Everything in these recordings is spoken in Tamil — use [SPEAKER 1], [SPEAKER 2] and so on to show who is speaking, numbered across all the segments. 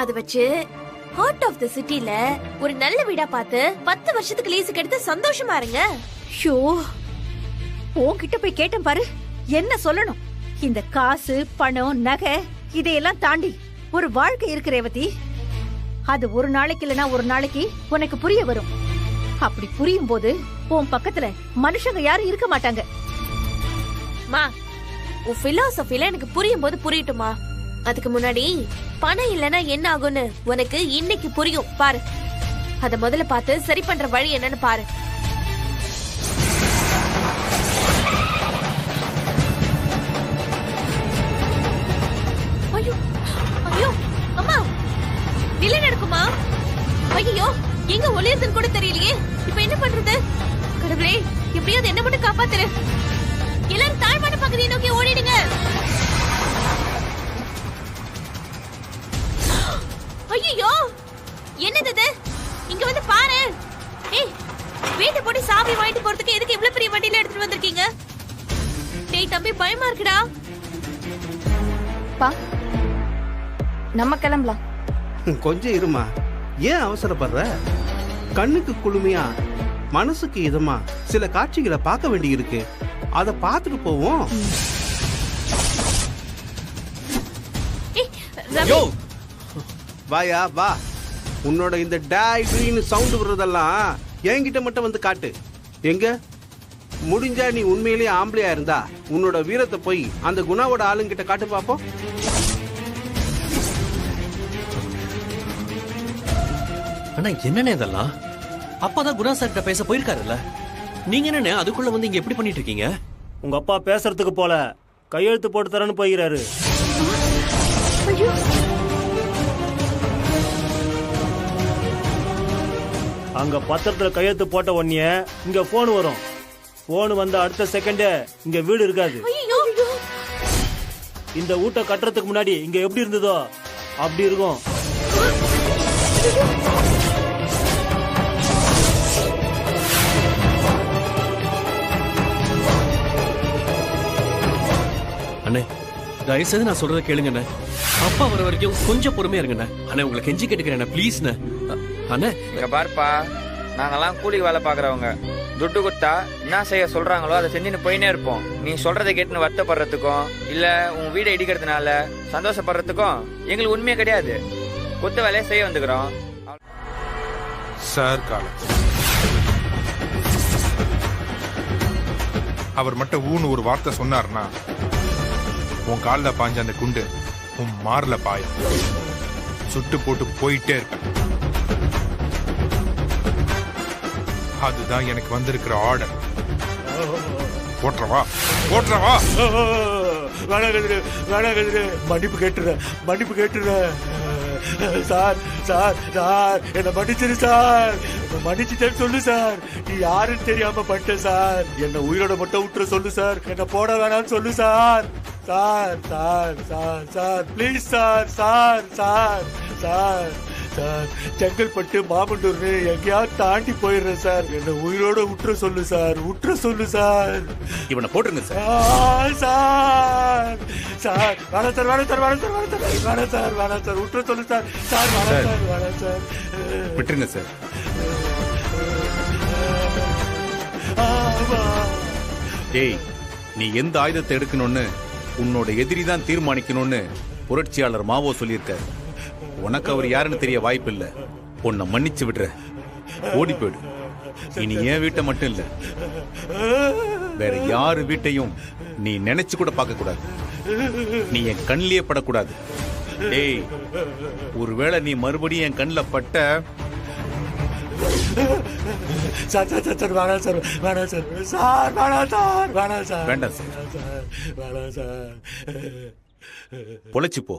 [SPEAKER 1] அத வச்சு ஹார்ட் ஆஃப் தி சிட்டில ஒரு நல்ல வீடா பார்த்து 10 வருஷத்துக்கு லீஸுக்கு எடுத்து சந்தோஷமா இருங்க.
[SPEAKER 2] ஷோ, உன்கிட்ட போய் கேட்டேன் பாரு, என்ன சொல்லணும்? இந்த காசு பணம் நகை இதையெல்லாம் தாண்டி ஒரு வாழ்க்கை இருக்கு ரேவதி. அது ஒரு நாளைக்கு இல்லனா ஒரு நாளைக்கு உனக்கு புரிய வரும். அப்படி புரியும் போது உன் பக்கத்துல மனுஷங்க யாரும் இருக்க மாட்டாங்க.
[SPEAKER 1] மா, உன் பிலாசபில எனக்கு புரியும் போது புரியட்டுமா? அதுக்கு முன்னாடி பணம் இல்லனா என்ன ஆகும்னு உனக்கு இன்னைக்கு புரியும் பாரு. அத முதல்ல பார்த்து சரி பண்ற வழி என்னன்னு பாரு. ஐயோ ஐயோ அம்மா, நிலை நடக்குமா? ஐயோ, எங்க ஒளியதுன்னு கூட தெரியலையே. இப்ப என்ன பண்றது? கடவுளே, எப்படியாவது என்ன மட்டும் காப்பாத்துரு. எல்லாரும் தாழ்வான பகுதியை நோக்கி ஓடிடுங்க. ஐயோ, என்னது இது? இங்க வந்து பாரு. ஏய், வீட்டை போட்டு சாவி வாங்கிட்டு போறதுக்கு எதுக்கு இவ்வளவு பெரிய வண்டியில எடுத்துட்டு வந்திருக்கீங்க? டேய் தம்பி, பயமா இருக்குடா.
[SPEAKER 3] பா, நம்ம கிளம்பலாம்.
[SPEAKER 4] கொஞ்சம் இருமா, ஏன் அவசரப்படுற? கண்ணுக்கு குளுமையா மனசுக்கு இதமா சில காட்சிகளை பார்க்க வேண்டி இருக்கு. அத பார்த்துட்டு போவோம். வாயா வா. உன்னோட இந்த டாய்னு சவுண்ட் வர்றதெல்லாம் என்கிட்ட மட்டும் வந்து காட்டு. எங்க முடிஞ்சா நீ உண்மையிலேயே ஆம்பளையா இருந்தா உன்னோட வீரத்தை போய் அந்த குணாவோட ஆளுங்கிட்ட காட்டு பாப்போம்.
[SPEAKER 5] ஆனா என்னண்ணே இதெல்லாம்? அப்பாதான் குணா சார்கிட்ட பேச போயிருக்காருல்ல, நீங்க என்னண்ணே அதுக்குள்ள வந்து இங்க எப்படி பண்ணிட்டு இருக்கீங்க?
[SPEAKER 6] உங்க அப்பா பேசுறதுக்கு போல கையெழுத்து போட்டு தரேன்னு போகிறாரு. அங்க பத்திரத்துல கையெழுத்து போட்ட உடனே இங்க போன் வரும். போன் வந்த அடுத்த செகண்டே இங்க வீடு இருக்காது. இந்த வீட்டை கட்டுறதுக்கு முன்னாடி இங்க எப்படி இருந்ததோ அப்படி இருக்கும்.
[SPEAKER 5] அண்ணே, தயவுசெய்து நான் சொல்றத கேளுங்கண்ணே. அப்பா வர வரைக்கும் கொஞ்சம் பொறுமையா இருங்கண்ணே. அண்ணே, உங்களை கெஞ்சி கேட்டுக்கிறேன் ப்ளீஸ்ண்ணே. அண்ணே,
[SPEAKER 7] இங்க பார்ப்பா, நாங்கெல்லாம் கூலி வேலை பாக்குறவங்க. துட்டு கொடுத்தா என்ன செய்ய சொல்றாங்களோ அதை செஞ்சுன்னு போயினே இருப்போம். நீ சொல்றதை கேட்டுன்னு வருத்தப்படுறதுக்கும் இல்ல உன் வீடை இடிக்கிறதுனால சந்தோஷப்படுறதுக்கும் எங்களுக்கு உண்மையே கிடையாது. கொத்த வேலையை செய்ய வந்துக்கிறோம்
[SPEAKER 8] சார். காலம் அவர் மட்டும் ஊன்னு ஒரு வார்த்தை சொன்னார்னா உன் காலில் பாஞ்ச அந்த குண்டு உன் மார்ல பாயும். சுட்டு போட்டு போயிட்டே இருப்பேன். அதுதான் எனக்கு வந்திருக்கிற ஆர்டர். போட்டுறவா போட்டுறவா.
[SPEAKER 6] மன்னிப்பு கேட்டுறேன், மன்னிப்பு கேட்டுறேன் சார். சார் சார் என்ன மன்னிச்சிரு சார். மன்னிச்சுட்டேன்னு சொல்லு சார். நீ யாருன்னு தெரியாம பண்ணிட்ட சார். என்ன உயிரோட மட்டும் விட்டுற சொல்லு சார். என்ன போட வேணாம்னு சொல்லு sir. Sir sir sir sir please sir. Sir sir sir sir Chengalpattu மாமண்டூர்னு எங்கேயாவது தாண்டி போயிடுறேன் சார். என்ன உயிரோட விட்டுற சொல்லு சார். விட்டுற சொல்லு சார்.
[SPEAKER 5] இவனை போட்டுருங்க சார்.
[SPEAKER 6] சார் சார் வேணாம் சார், வேணாம் சார், வேணாம் சார், வேணாம் சார், வேணாம் சார், வேணாம் சார், விட்டுற சொல்லு சார். சார் வேணாம் சார், வேணாம் சார்,
[SPEAKER 8] விட்டுருங்க சார்.
[SPEAKER 9] டேய், நீ எந்த ஆயுதத்தை எடுக்கணும்னு உன்னோட எதிரி தான் தீர்மானிக்கணும்னு புரட்சியாளர் மாவோ சொல்லியிருக்காரு. உனக்கு அவர் யாருன்னு தெரிய வாய்ப்பு இல்ல. உன்னை மன்னிச்சு விடுற, ஓடி போயிடு. இனி என் வீட்டை மட்டும் இல்ல, வேற யாரு வீட்டையும் நீ நினைச்சு கூட பார்க்க கூடாது. நீ என் கண்ணிலேயே படக்கூடாது. டேய், ஒருவேளை நீ மறுபடியும் என் கண்ணில் பட்ட
[SPEAKER 6] சார் சார் சார் வேணாம் சார், வேணாம் சார், சார் வேணாம் சார், வேணாம் சார்,
[SPEAKER 9] வேண்டாம் சார்,
[SPEAKER 6] வேணாம் சார்,
[SPEAKER 9] பொழைச்சு போ.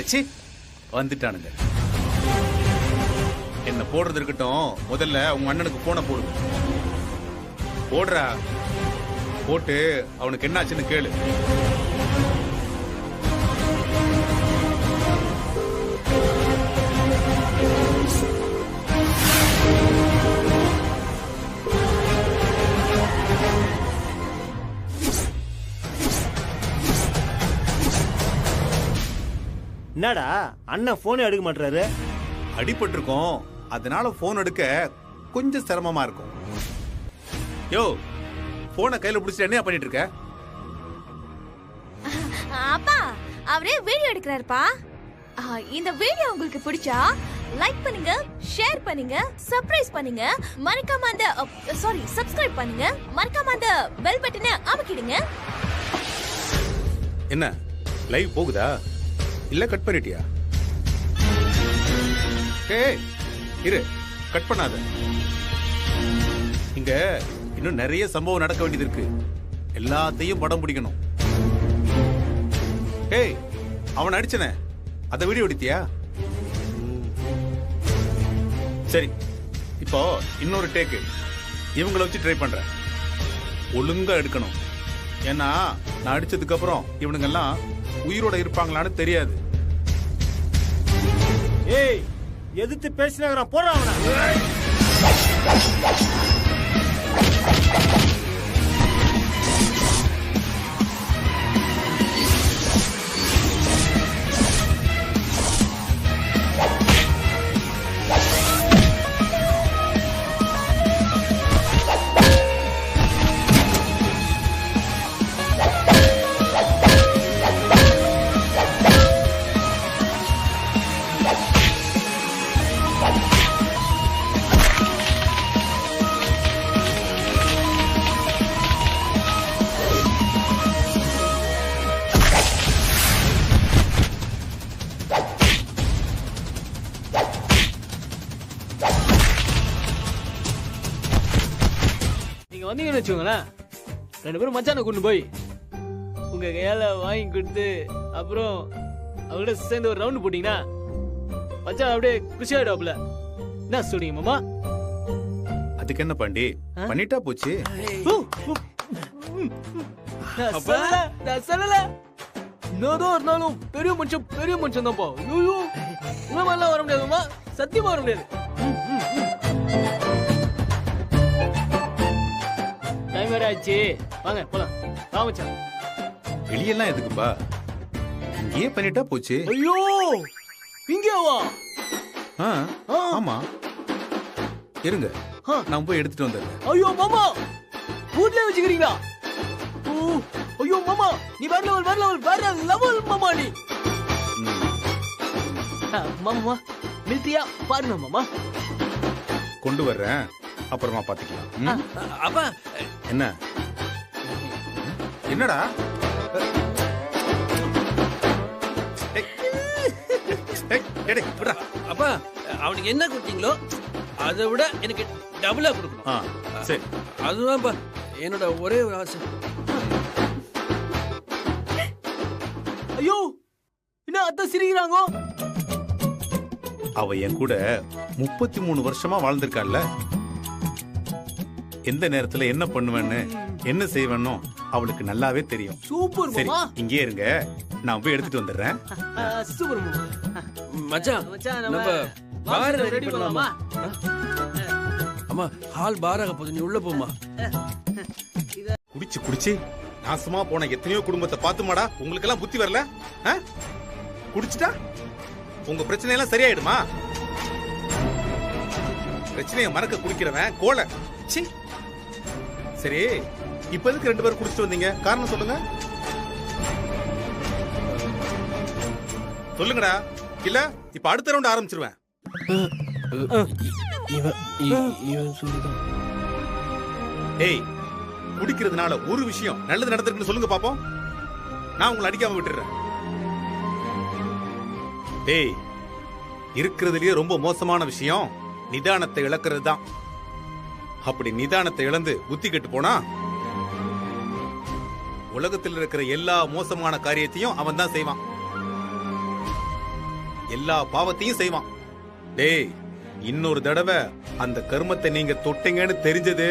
[SPEAKER 9] அடிச்சு வந்துட்டானுங்க. என்ன போடுறது இருக்கட்டும், முதல்ல உங்க அண்ணனுக்கு போன போடுங்க. போடுறா, போட்டு அவனுக்கு என்னாச்சுன்னு கேளு.
[SPEAKER 6] என்னடா அண்ணன் போனே எடுக்க மாட்டாரு?
[SPEAKER 9] அடிபட்டிருக்கோம், அதனால போன் எடுக்க கொஞ்சம் சிரமமா இருக்கும். யோ, போனை கையில பிடிச்சிட்டு என்ன பண்ணிட்டு இருக்க?
[SPEAKER 1] அப்பா அவரே வீடியோ எடுக்கிறாருப்பா. இந்த வீடியோ உங்களுக்கு பிடிச்சா லைக் பண்ணுங்க, ஷேர் பண்ணுங்க, சர்ப்ரைஸ் பண்ணுங்க, மறக்காம அந்த சப்ஸ்கிரைப் பண்ணுங்க, மறக்காம அந்த பெல் பட்டனை அமுக்கிடுங்க.
[SPEAKER 9] என்ன லைவ் போகுதா இல்ல கட் பண்ணிட்டியா? ஏய் இரு, கட் பண்ணாத. இங்க இன்னும் நிறைய சம்பவம் நடக்க வேண்டியது இருக்கு. எல்லாத்தையும் படம் பிடிக்கணும். ஏய், அவன் அடிச்சனே, அத வீடியோ எடுத்தியா? சரி, இப்போ இன்னொரு டேக்கு இவங்கள வச்சு ட்ரை பண்றேன். ஒழுங்கா எடுக்கணும். ஏன்னா நான் அடிச்சதுக்கு அப்புறம் இவனுங்க எல்லாம் உயிரோட இருப்பாங்களான்னு தெரியாது.
[SPEAKER 6] ஏய், எதிர்த்து பேசினாங்கறான், போடா அவன.
[SPEAKER 10] வந்தீங்கன்னு வச்சுக்கோங்களேன், 2 பேரும் மச்சானை கொண்டு போய் உங்க கையால வாங்கி கொடுத்து அப்புறம் அவங்களோட சேர்ந்து ஒரு ரவுண்ட் போட்டீங்கன்னா மச்சான் அப்படியே குஷி ஆயிடுவாப்ல. என்ன சொல்றீங்க மாமா?
[SPEAKER 9] அதுக்கு என்ன பாண்டி, பண்ணிட்டா போச்சு.
[SPEAKER 10] நான் சொல்லல, இன்னொரு இருந்தாலும் பெரிய மனுஷன் தான்ப்பா. ஐயோ, உங்க மாதிரிலாம் வர முடியாது மாமா, சத்தியமா வர முடியாது. டைம் வேற ஆச்சு, வாங்க போலாம். மச்சான்
[SPEAKER 9] வெளியெல்லாம் எதுக்குப்பா, இங்கேயே பண்ணிட்டா போச்சு.
[SPEAKER 10] ஐயோ, இங்கேவா?
[SPEAKER 9] ஆமா, இருங்க, நான் போய் எடுத்துட்டு வந்துடுறேன்.
[SPEAKER 10] ஐயோ மாமா, வீட்லயே வச்சுக்கிறீங்களா? ஐயோ மாமா, நீ வேற லெவல் மாமா நீ. மாமா மில்தியா பாருங்க மாமா.
[SPEAKER 9] கொண்டு வர்றேன், அப்புறமா பாத்துக்கலாம்.
[SPEAKER 5] அப்பா
[SPEAKER 9] என்ன என்னடா?
[SPEAKER 5] அப்பா அவனுக்கு என்ன கொடுத்தீங்களோ அதை விட எனக்கு டபுளா கொடுக்கணும்.
[SPEAKER 9] சரி,
[SPEAKER 5] அதுதான்ப்பா என்னோட ஒரே ஒரு ஆசை.
[SPEAKER 10] ஐயோ, என்ன அத்தை சிரிக்கிறாங்க?
[SPEAKER 9] அவ என் கூட 33 வருஷமா வாழ்ந்திருக்காள்ல. எந்த நேரத்துல என்ன பண்ணுவேன்னு என்ன செய்வேன்னு அவளுக்கு நல்லாவே தெரியும்.
[SPEAKER 10] சூப்பர்
[SPEAKER 9] சரி,
[SPEAKER 10] மாமா.
[SPEAKER 9] இங்கே இருங்க, நான் போய் எடுத்துட்டு வந்துடுறேன்.
[SPEAKER 10] சூப்பர் மாமா.
[SPEAKER 5] மச்சான் நம்ம பார் ரெடி பண்ணலாமா? அம்மா ஹால் பாராக போகுது, நீ உள்ள போமா.
[SPEAKER 9] குடிச்சு குடிச்சு நாசமா போன எத்தனையோ குடும்பத்தை பாத்துமாடா. உங்களுக்கு எல்லாம் புத்தி வரல? குடிச்சுட்டா உங்க பிரச்சனை எல்லாம் சரியாயிடுமா? பிரச்சனையை மறக்க குடிக்கிறவன் கோலை. சரி, இப்ப எதுக்கு 2 பேரும் குடிச்சிட்டு வந்தீங்க? காரணம் சொல்லுங்க. சொல்லுங்கடா, இல்ல இப்ப அடுத்த ரவுண்ட் ஆரம்பிச்சிருவேன். ஏய், குடிக்கிறதுனால ஒரு விஷயம் நல்லது நடந்திருக்குன்னு சொல்லுங்க பாப்போம். நான் உங்களை அடிக்காம விட்டுறேன். ஏய், இருக்கிறதுலயே ரொம்ப மோசமான விஷயம் நிதானத்தை இழக்கிறது தான். அப்படி நிதானத்தை இழந்து புத்தி கெட்டு போனா உலகத்தில் இருக்கிற எல்லா மோசமான காரியத்தையும் அவன் தான் செய்வான். எல்லா பாவத்தையும் செய்வான். டேய், இன்னொரு தடவை அந்த கர்மத்தை நீங்க தொட்டீங்கன்னு தெரிஞ்சது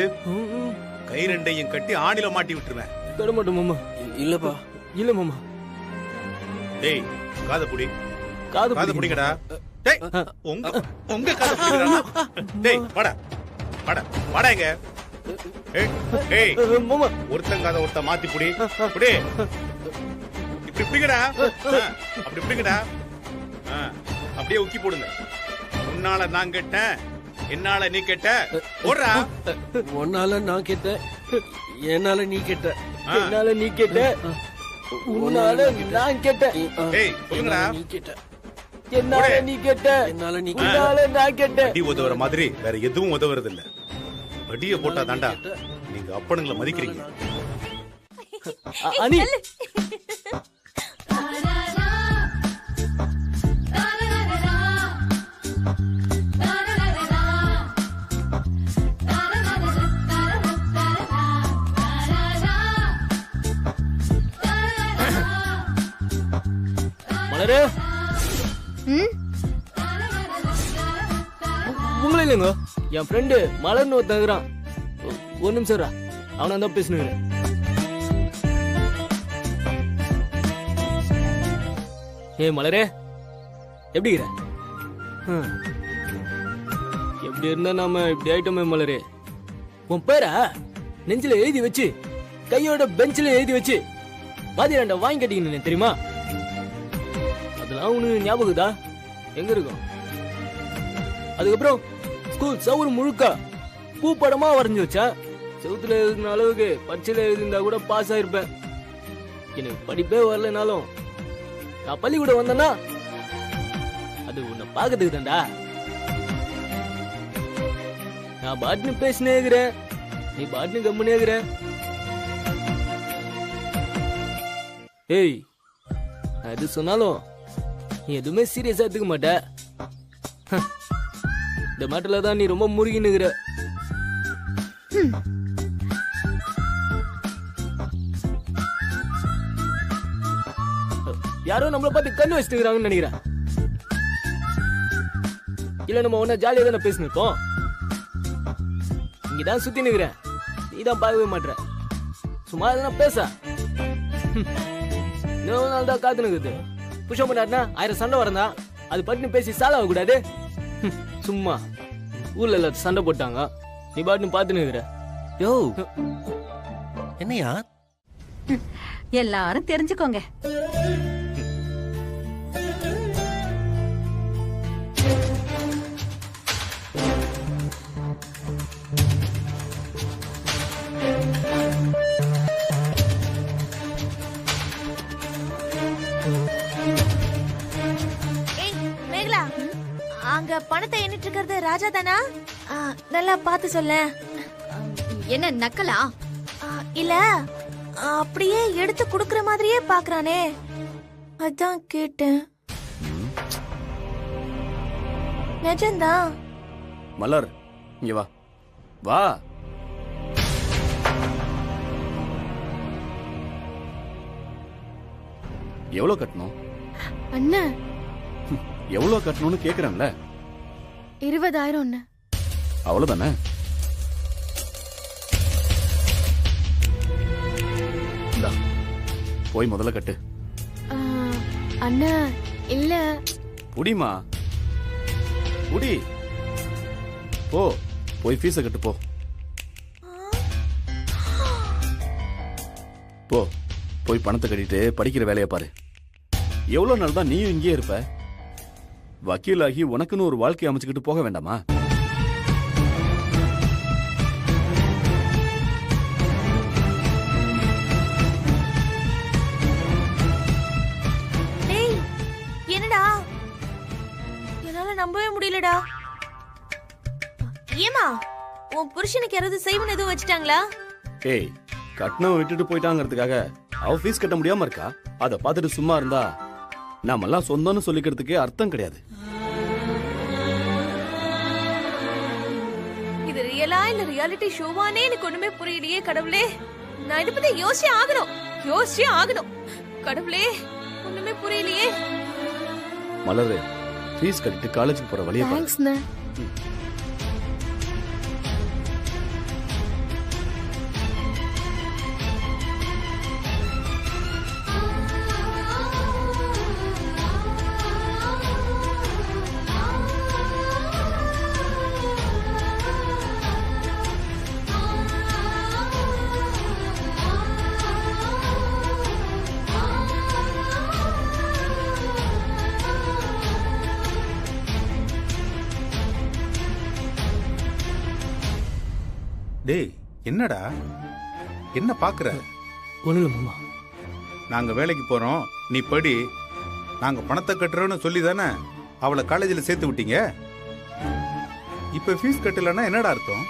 [SPEAKER 9] கை ரெண்டையும் கட்டி ஆணில மாட்டி விட்டுருவேன்.
[SPEAKER 10] தொட மாட்டோம் மாமா.
[SPEAKER 5] இல்லப்பா.
[SPEAKER 10] இல்ல மாமா.
[SPEAKER 9] டேய், காதை புடி.
[SPEAKER 10] காது
[SPEAKER 9] காதை புடிங்கடா. டேய், உங்க காதை புடிங்கடா. டேய், வாடா. வாடா. வாடா இங்க. ஏய்,
[SPEAKER 10] மாமா.
[SPEAKER 9] ஒருத்தன் காதை ஒருத்த மாத்தி புடி. புடி. இப்படி பிடிங்கடா. அப்படி பிடிங்கடா. அப்படியே உக்கி போடுங்க. உன்னால நான் கேட்டேன், என்னால நீ கேட்ட. போடுறா.
[SPEAKER 5] உன்னால நான் கேட்டேன், என்னால நீ கேட்ட.
[SPEAKER 10] என்னால நீ கேட்ட, உன்னால நான் கேட்டேன்.
[SPEAKER 9] டேய், சொல்லுங்கடா.
[SPEAKER 5] நீ கேட்ட.
[SPEAKER 10] என்னால நீ கேட்ட,
[SPEAKER 5] என்னால நீ
[SPEAKER 10] உன்னால நான் கேட்டேன்.
[SPEAKER 9] அடி உதவுற மாதிரி வேற எதுவும் உதவுறது இல்ல. அடிய போட்டா தாண்டா நீங்க அப்பனுங்களை மதிக்கிறீங்க.
[SPEAKER 10] அனி மலரே. உங்களே இல்லைங்க, என் ஃப்ரெண்டு மலர்னு ஒருத்தங்கிறான். ஒரு நிமிஷம் அவனா தான் பேசினு. ஏ மலரே, எப்படி இருக்கிற? எப்படி இருந்தா நாம இப்படி ஆயிட்டோமே மலரே. உன் பேரா நெஞ்சில எழுதி வச்சு கையோட பெஞ்சில எழுதி வச்சு வாதியாண்ட வாங்கி கட்டிக்கணும் தெரியுமா? அதெல்லாம் உனக்கு ஞாபகதா? எங்க இருக்கும்? அதுக்கப்புறம் ஸ்கூல் சவுறு முழுக்க பூ படமா வரைஞ்சு வச்சா செவுத்துல எழுதின அளவுக்கு பரீட்சையில எழுதிருந்தா கூட பாஸ் ஆயிருப்பேன். எனக்கு படிப்பே வரலனாலும் நான் பள்ளிக்கூடம் வந்தேன்னா அது உன்னை பாக்கிறதுக்கு தான்டா. நான் பாட்னு பேசினே இருக்கிறேன், நீ பாட்னு கம்முனே இருக்கிற. ஏய், நான் எது சொன்னாலும் நீ எதுவுமே சீரியஸா எடுத்துக்க மாட்ட. இந்த மேட்டர்ல தான் நீ ரொம்ப முருகினுகிற. யாரோ நம்மளை பார்த்து கண்ணு வச்சுக்கிறாங்கன்னு நினைக்கிறேன். இல்ல நம்ம ஒன்ன ஜாலியா தானே பேசினிருப்போம். இங்கதான் சுத்தி நிக்கிறேன், நீ தான் பார்க்கவே மாட்டேற. சும்மா எதனா பேச இன்னொரு நாள் தான் காத்து நிக்குது. புஷம் பண்ணாருன்னா 1000 சண்டை வரந்தா அது பட்டுன்னு பேசி சாலாக கூடாது. சும்மா ஊர்ல எல்லாரும் சண்டை போட்டாங்க, நீ பாட்டுன்னு பார்த்து நிக்கிற.
[SPEAKER 5] யோ, என்னையா?
[SPEAKER 2] எல்லாரும் தெரிஞ்சுக்கோங்க.
[SPEAKER 1] அங்க பணத்தை எண்ணிட்டு இருக்கிறது ராஜா தானா? நல்லா பார்த்து சொல்ல.
[SPEAKER 3] என்ன நக்கலா?
[SPEAKER 1] இல்ல, அப்படியே எடுத்து குடுக்கற மாதிரியே பாக்குறானே, அதான் கேட்டேன். நிஜம்தான்.
[SPEAKER 11] மலர், இங்க வா. வா. எவ்வளவு கட்டணும்?
[SPEAKER 1] அண்ணா,
[SPEAKER 11] எவ்வளவு கட்டணும்னு கேக்குறேன்ல.
[SPEAKER 1] 20,000.
[SPEAKER 11] அவ்வளவுதானே? போய் முதல்ல கட்டு.
[SPEAKER 1] அண்ணா இல்ல.
[SPEAKER 11] புடிமா, புடி. போ, போய் ஃபீஸ கட்டு. போ போ, போய் பணத்தை கட்டிட்டு படிக்கிற வேலையை பாரு. எவ்வளவு நாள் தான் நீயும் இங்கே இருப்ப? வக்கீலாகி உனக்குன்னு ஒரு வாழ்க்கை அமைச்சுக்கிட்டு போக வேண்டாமா?
[SPEAKER 1] என்னடா, என்னால நம்பவே முடியலடா. ஏமா, உன் புருஷனுக்கு யாராவது செய்வன் எதுவும் வச்சுட்டாங்களா?
[SPEAKER 11] ஏய், கட்டணம் விட்டுட்டு போயிட்டாங்கிறதுக்காக அவ ஃபீஸ் கட்ட முடியாம இருக்கா? அதை பார்த்துட்டு சும்மா இருந்தா நாமெல்லாம் சொந்தம்னு சொல்லிக்கிறதுக்கே அர்த்தம் கிடையாது.
[SPEAKER 1] இது ரியலா இல்ல ரியாலிட்டி ஷோவானே எனக்கு ஒண்ணுமே புரியலையே கடவுளே. நான் இதை பத்தி யோசிச்சே ஆகணும். கடவுளே, ஒண்ணுமே புரியலையே.
[SPEAKER 11] மலரு, ஃபீஸ் கட்டிட்டு காலேஜுக்கு போற வழியை பாரு.
[SPEAKER 3] தேங்க்ஸ்ண்ணே.
[SPEAKER 9] டேய் என்னடா என்ன பாக்குற?
[SPEAKER 5] ஒண்ணுல மாமா.
[SPEAKER 9] நாங்க வேலைக்கு போறோம், நீ படி. நாங்க பணத்தை கட்டுறோம்னு சொல்லி தானே அவளை காலேஜில் சேர்த்து விட்டீங்க. இப்ப ஃபீஸ் கட்டலன்னா என்னடா அர்த்தம்?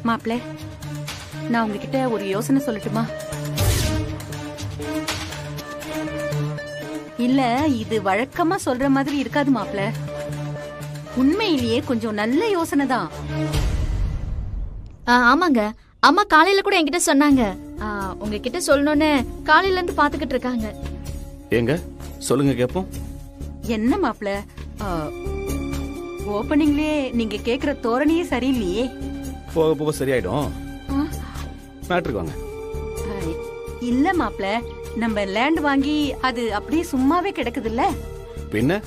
[SPEAKER 2] மாப்பிள்ள, நான் உங்ககிட்ட ஒரு யோசனை சொல்லட்டுமா? இல்ல, இது வழக்கமா சொல்ற மாதிரி இருக்காது மாப்பிள்ள. உண்மையிலேயே கொஞ்சம் நல்ல யோசனை தான்.
[SPEAKER 3] ஆமாங்க, அம்மா காலையில கூட என்கிட்ட சொன்னாங்க. உங்ககிட்ட சொல்லணும்னு காலையில இருந்து பாத்துக்கிட்டு இருக்காங்க.
[SPEAKER 11] ஏங்க சொல்லுங்க கேப்போம்.
[SPEAKER 2] என்ன மாப்பிள்ள, ஓப்பனிங்லயே நீங்க கேக்குற தோரணையே சரியில்லையே.
[SPEAKER 11] போக போக சரியாயிடும். மேட்ருக்கு வாங்க.
[SPEAKER 2] இல்ல மாப்பிள்ள, நம்ம லேண்ட் வாங்கி அது அப்படியே சும்மாவே கிடக்குது இல்ல?
[SPEAKER 11] பின்ன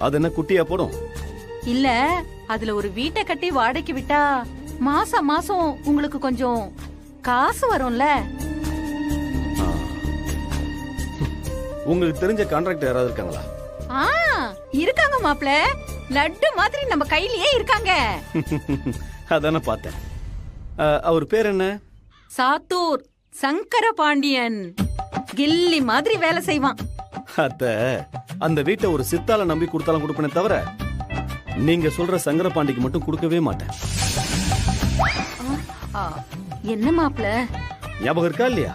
[SPEAKER 11] அது என்ன குட்டியா போடும்?
[SPEAKER 2] இல்ல, அதுல ஒரு வீட்டை கட்டி வாடகைக்கு விட்டா மாசம் மாசம் உங்களுக்கு கொஞ்சம் காசு வரும்ல.
[SPEAKER 11] உங்களுக்கு தெரிஞ்ச கான்ட்ராக்டர் யாராவது இருக்காங்களா?
[SPEAKER 2] இருக்காங்க மாப்பிள்ள, லட்டு மாதிரி நம்ம கையிலேயே இருக்காங்க.
[SPEAKER 11] அதான பார்த்தேன். அவர் பேர் என்ன?
[SPEAKER 2] சாத்தூர் சங்கர பாண்டியன். கில்லி மாதிரி வேலை செய்வான்.
[SPEAKER 11] அத்த, அந்த வீட்டை ஒரு சித்தால நம்பி கொடுத்தாலும் கொடுப்பேனே தவிர நீங்க சொல்ற சங்கரபாண்டிக்கு மட்டும் கொடுக்கவே மாட்டேன்.
[SPEAKER 2] என்ன மாப்பிள்ள,
[SPEAKER 11] ஞாபகம் இருக்கா இல்லையா?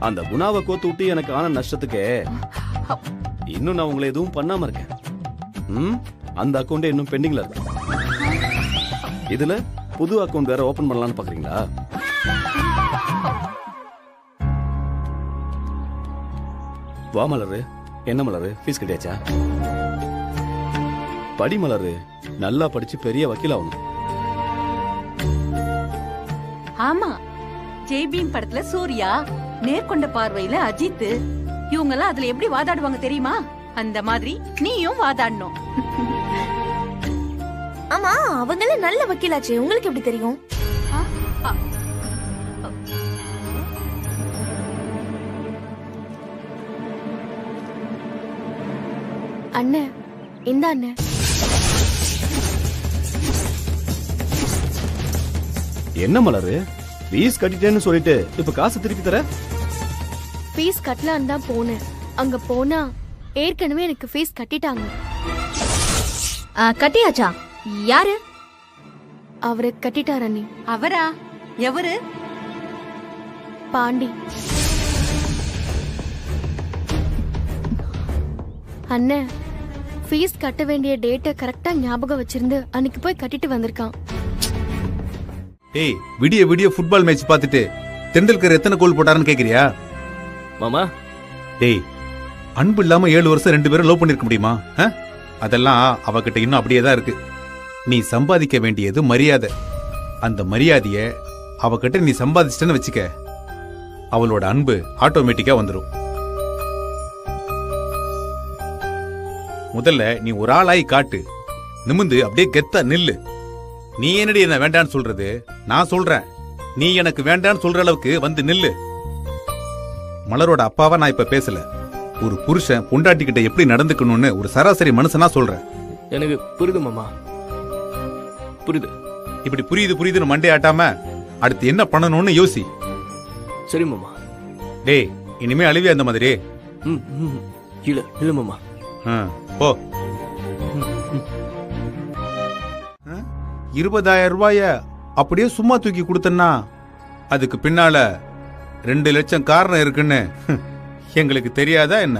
[SPEAKER 11] அந்த குணாவை கோத்து விட்டு எனக்கு ஆன நஷ்டத்துக்கு இன்னும் நான் உங்களை எதுவும் பண்ணாம இருக்கேன். அந்த அக்கௌண்ட் இன்னும் பெண்டிங்ல இருக்கு. இதுல புது அக்கௌண்ட் வேற ஓபன் பண்ணலாம்னு பாக்குறீங்களா? வா மலரு. என்ன மலரு, ஃபீஸ் கட்டியாச்சா? படி மலரு, நல்லா படிச்சு பெரிய வக்கீல் ஆகணும்.
[SPEAKER 2] ஆமா, ஜெய்பீம் படத்துல சூர்யா, நேர்கொண்ட பார்வையில அஜித், இவங்க எல்லாம் அதுல எப்படி வாதாடுவாங்க தெரியுமா? அந்த மாதிரி நீயும் வாதாடணும்.
[SPEAKER 1] ஆமா, அவங்கள நல்ல வக்கீலாச்சு, உங்களுக்கு எப்படி தெரியும்? அண்ணே, இந்த அண்ணே.
[SPEAKER 11] என்ன மலரு, ஃபீஸ் கட்டிட்டேன்னு சொல்லிட்டு இப்ப காசு திருப்பி தர?
[SPEAKER 1] ஃபீஸ் கட்டலான்னு தான் போனேன். அங்க போனா ஏற்கனவே எனக்கு ஃபீஸ் கட்டிட்டாங்க.
[SPEAKER 3] கட்டியாச்சா? யாரு?
[SPEAKER 1] அவரு கட்டிட்டார் அண்ணி.
[SPEAKER 2] அவரா? எவரு?
[SPEAKER 1] பாண்டி அண்ணே. ஃபீஸ் கட்ட வேண்டிய டேட்டை கரெக்டா ஞாபகம் வச்சிருந்து அன்னைக்கு போய் கட்டிட்டு வந்திருக்கான்.
[SPEAKER 9] ஏய், விடிய விடிய ஃபுட்பால் மேட்ச் பார்த்துட்டு தெண்டுல்கர் எத்தனை கோல் போட்டாருன்னு கேக்குறியா?
[SPEAKER 5] மாமா,
[SPEAKER 9] டேய், அன்பு இல்லாம 7 வருஷம் 2 பேரும் லவ் பண்ணிருக்க முடியுமா? அதெல்லாம் அவகிட்ட இன்னும் அப்படியே தான் இருக்கு. நீ சம்பாதிக்க வேண்டியது மரியாதை. அந்த மரியாதைய அவகிட்ட நீ சம்பாதிச்சிட்டன்னு வச்சுக்க, அவளோட அன்பு ஆட்டோமேட்டிக்கா வந்துடும். முதல்ல நீ ஒரு ஆளாய் காட்டு, நிமிந்து அப்படியே கெத்தா நில்லு. நீ என்னடி என்ன வேண்டான்னு சொல்றது? நான் சொல்றேன், நீ எனக்கு வேண்டான்னு சொல்ற அளவுக்கு வந்து நில்லு. மலரோட அப்பாவா நான் இப்ப பேசல. ஒரு புருஷன் பொண்டாட்டிக்கிட்ட எப்படி நடந்துக்கணும்னு ஒரு சராசரி மனுஷனா சொல்றேன்.
[SPEAKER 5] எனக்கு புரியுது மாமா, புரியுது.
[SPEAKER 9] இப்படி புரியுதுன்னு மண்டே ஆட்டாம அடுத்து என்ன பண்ணணும்னு யோசி.
[SPEAKER 5] சரி மாமா.
[SPEAKER 9] டேய், இனிமே அழுவே அந்த மாதிரி.
[SPEAKER 5] இல்ல மாமா.
[SPEAKER 9] போ. 20,000 ரூபாய அப்படியே சும்மா தூக்கி கொடுத்தன்னா அதுக்கு பின்னால 2 லட்சம் காரணம் இருக்குன்னு எங்களுக்கு தெரியாதா என்ன?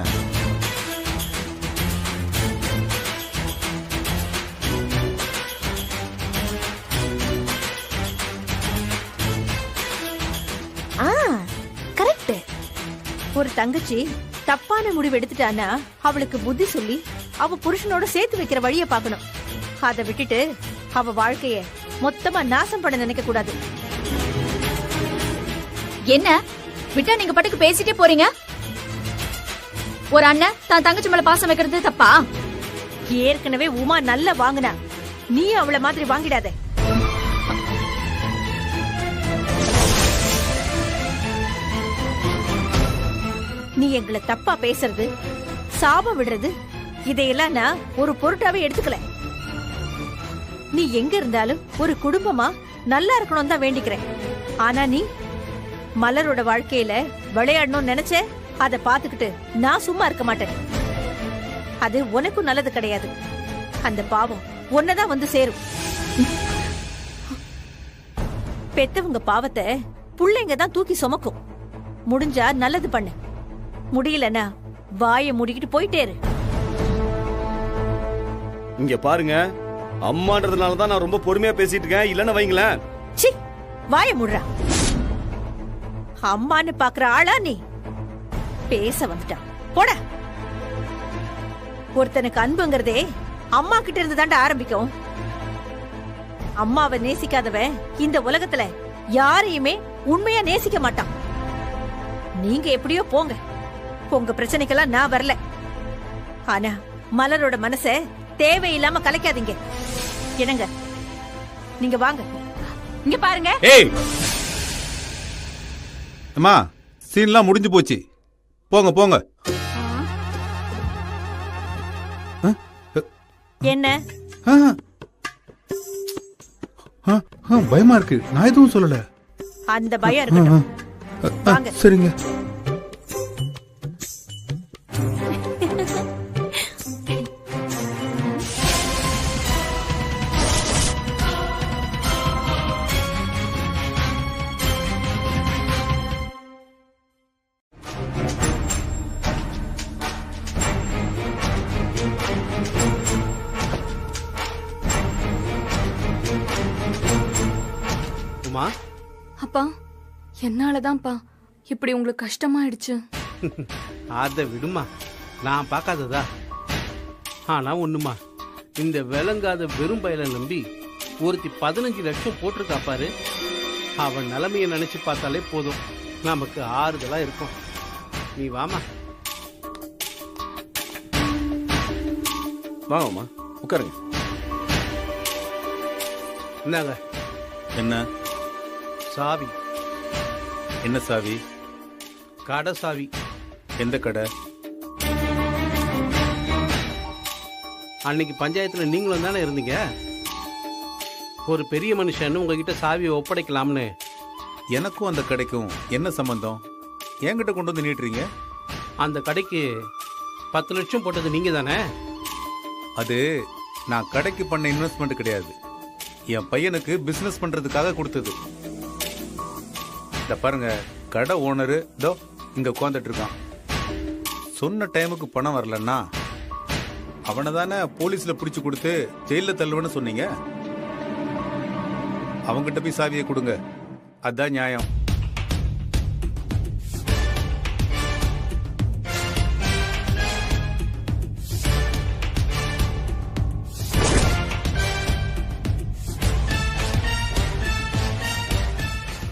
[SPEAKER 2] ஒரு தங்கச்சி தப்பான முடிவு எடுத்துட்டானா அவளுக்கு புத்தி சொல்லி அவ புருஷனோட சேர்த்து வைக்கிற வழிய பார்க்கணும். அதை விட்டுட்டு அவ வாழ்க்கைய மொத்தமா நாசம் பண்ண நினைக்க கூடாது.
[SPEAKER 3] என்ன விட்டா நீங்க பாட்டுக்கு பேசிட்டே போறீங்க? ஒரு அண்ணன் தான் தங்கச்சி மேல பாசம் வைக்கிறது தப்பா?
[SPEAKER 2] ஏற்கனவே உமா நல்லா வாங்கினா, நீ அவள மாதிரி வாங்கிடாத. நீ எங்களை தப்பா பேசுறது, சாபம் விடுறது, இதையெல்லாம் நான் ஒரு பொருட்டாவே எடுத்துக்கல. நீ எங்க இருந்தாலும் ஒரு குடும்பமா நல்லா இருக்கணும் தான் வேண்டிக்கிறேன். ஆனா நீ மலரோட வாழ்க்கையில விளையாடணும்னு நினைச்ச, அதை பாத்துக்கிட்டு நான் சும்மா இருக்க மாட்டேன். அது உனக்கும் நல்லது கிடையாது. அந்த பாவம் உன்னதான் வந்து சேரும். பெத்தவங்க பாவத்தை புள்ளைங்க தான் தூக்கி சுமக்கும். முடிஞ்சா நல்லது பண்ணு, முடியலன்னா வாயை மூடிக்கிட்டு போயிட்டே இரு.
[SPEAKER 11] இங்க பாருங்க, அம்மான்றதுனாலதான் நான் ரொம்ப பொறுமையா பேசிட்டு இருக்கேன். இல்லன்னு வைங்களேன்.
[SPEAKER 2] சி, வாயை மூடுறா. அம்மான்னு பாக்குற ஆளா நீ? பேச வந்துட்டான் போட. ஒருத்தனுக்கு அன்புங்கிறதே அம்மா கிட்ட இருந்து தாண்டா ஆரம்பிக்கும். அம்மாவை நேசிக்காதவன் இந்த உலகத்துல யாரையுமே உண்மையா நேசிக்க மாட்டான். நீங்க எப்படியோ போங்க, உங்க பிரச்சனைக்கெல்லாம் நான் வரல. ஆனா மலரோட மனச தேவையில்லாம கலைக்காதீங்க. என்னங்க, நீங்க வாங்க. இங்க பாருங்க.
[SPEAKER 9] ஏய் அம்மா, சீன்லாம் முடிஞ்சு போச்சு, போங்க போங்க.
[SPEAKER 2] என்ன
[SPEAKER 8] பயமா இருக்கு, நான் எதுவும் சொல்லல.
[SPEAKER 2] அந்த பயம் இருக்கட்டும், வாங்க.
[SPEAKER 8] சரிங்க.
[SPEAKER 12] அப்பா, என்னாலதான்ப்பா இப்படி உங்களுக்கு கஷ்டமாயிடுச்சு.
[SPEAKER 4] அதை விடுமா, நான் பார்க்காததா. ஆனா ஒண்ணுமா, இந்த விளங்காத வெறும் பயலை நம்பி ஒருத்தி 15 லட்சம் போட்டிருக்கா பாரு. அவன் நிலைமையை நினைச்சு பார்த்தாலே போதும், நமக்கு ஆறுதலா இருக்கும். நீ வாமா.
[SPEAKER 11] வாங்கம்மா, உட்காருங்க.
[SPEAKER 4] என்னங்க?
[SPEAKER 9] என்ன
[SPEAKER 4] சாவி.
[SPEAKER 9] என்ன சாவி?
[SPEAKER 4] கடை சாவி.
[SPEAKER 9] எந்த கடை?
[SPEAKER 4] அன்னைக்கு பஞ்சாயத்துல நீங்களும் தானே இருந்தீங்க. ஒரு பெரிய மனுஷன் உங்ககிட்ட சாவியை ஒப்படைக்கலாம்னு.
[SPEAKER 9] எனக்கும் அந்த கடைக்கும் என்ன சம்பந்தம்? என்கிட்ட கொண்டு வந்து நீட்டுறீங்க.
[SPEAKER 4] அந்த கடைக்கு 10 லட்சம் போட்டது நீங்க தானே?
[SPEAKER 9] அது நான் கடைக்கு பண்ண இன்வெஸ்ட்மெண்ட் கிடையாது, என் பையனுக்கு பிசினஸ் பண்றதுக்காக கொடுத்தது. இந்த பாருங்க, கடை ஓனரு இதோ இங்க உட்காந்துட்டு இருக்கான். சொன்ன டைமுக்கு பணம் வரலன்னா அவனை தானே போலீஸ்ல பிடிச்சு கொடுத்து ஜெயில தள்ளுவன்னு சொன்னீங்க. அவங்கிட்ட போய் சாவியை கொடுங்க, அதான் நியாயம்.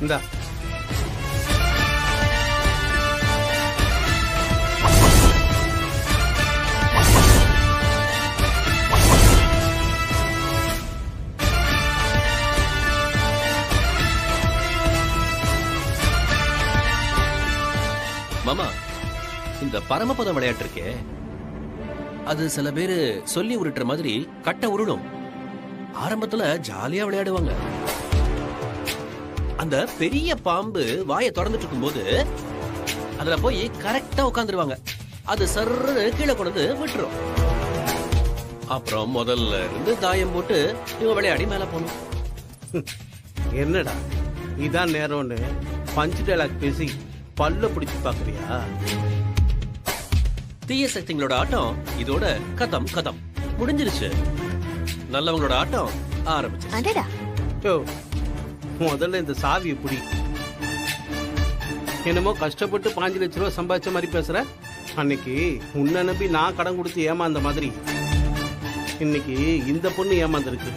[SPEAKER 4] இந்தா.
[SPEAKER 5] மாமா, இந்த பரமபதம் விளையாட்டு இருக்கே, அது சில பேரு சொல்லி உருட்டுற மாதிரி கட்ட உருடும். ஆரம்பத்துல ஜாலியா விளையாடுவாங்க. அந்த பெரிய பாம்பு வாயை திறந்துட்டு இருக்கும்போது அதுல போய் கரெக்டா உட்காந்துருவாங்க. அது சர்ன்னு கீழே கொண்டு விட்டுரும். அப்புறம் முதல்ல இருந்து தாயம் போட்டு இவங்க விளையாடி மேல போகணும்.
[SPEAKER 4] என்னடா இதான் நேரம்னு பஞ்சு டைலாக் பேசி பல்ல பிடிச்சு பாக்குறியா?
[SPEAKER 5] தீய சக்திங்களோட ஆட்டம் இதோட கதம் கதம் முடிஞ்சிருச்சு. நல்லவங்களோட ஆட்டம் ஆரம்பிச்சு.
[SPEAKER 4] முதல்ல இந்த சாவியை பிடி. என்னமோ கஷ்டப்பட்டு 5 லட்ச ரூபா சம்பாதிச்ச மாதிரி பேசுற. அன்னைக்கு உன்னை நம்பி நான் கடன் கொடுத்து ஏமாந்த மாதிரி இன்னைக்கு இந்த பொண்ணு ஏமாந்துருக்கு.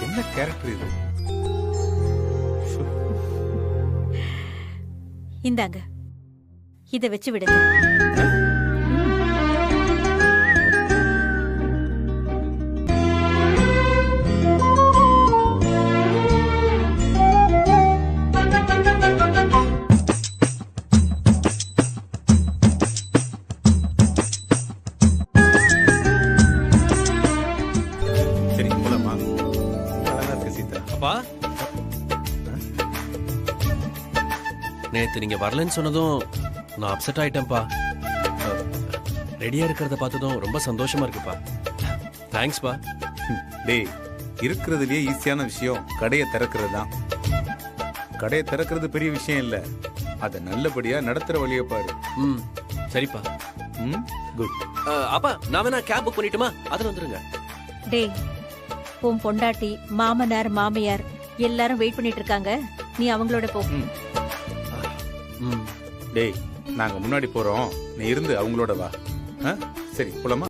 [SPEAKER 9] என்ன கேரக்டர் இது?
[SPEAKER 2] இந்தாங்க, இத வச்சு விடுங்க.
[SPEAKER 9] சரி போலாமா? அழகா இருக்கு சீதா.
[SPEAKER 5] அப்பா நேத்து நீங்க வரலன்னு சொன்னதும் நான் அப்செட் ஆயிட்டேன்ப்பா. ரெடியா இருக்கிறத பார்த்ததும் ரொம்ப சந்தோஷமா இருக்குப்பா. தேங்க்ஸ்ப்பா.
[SPEAKER 9] டேய், இருக்கிறதுலயே ஈஸியான விஷயம் கடையை திறக்கிறது தான். கடையை திறக்கிறது பெரிய விஷயம் இல்ல, அதை நல்லபடியா நடத்துற வழியை பாரு.
[SPEAKER 5] ம் சரிப்பா.
[SPEAKER 9] ம் குட்.
[SPEAKER 5] அப்பா நான் வேணா கேப் புக் பண்ணிட்டுமா? அதில் வந்துருங்க.
[SPEAKER 2] டேய், உன் பொண்டாட்டி, மாமனார், மாமியார் எல்லாரும் வெயிட் பண்ணிட்டு இருக்காங்க. நீ அவங்களோட போ.
[SPEAKER 9] டேய், நாங்க முன்னாடி போறோம், நீ இருந்து அவங்களோட வா. சரி போலாமா?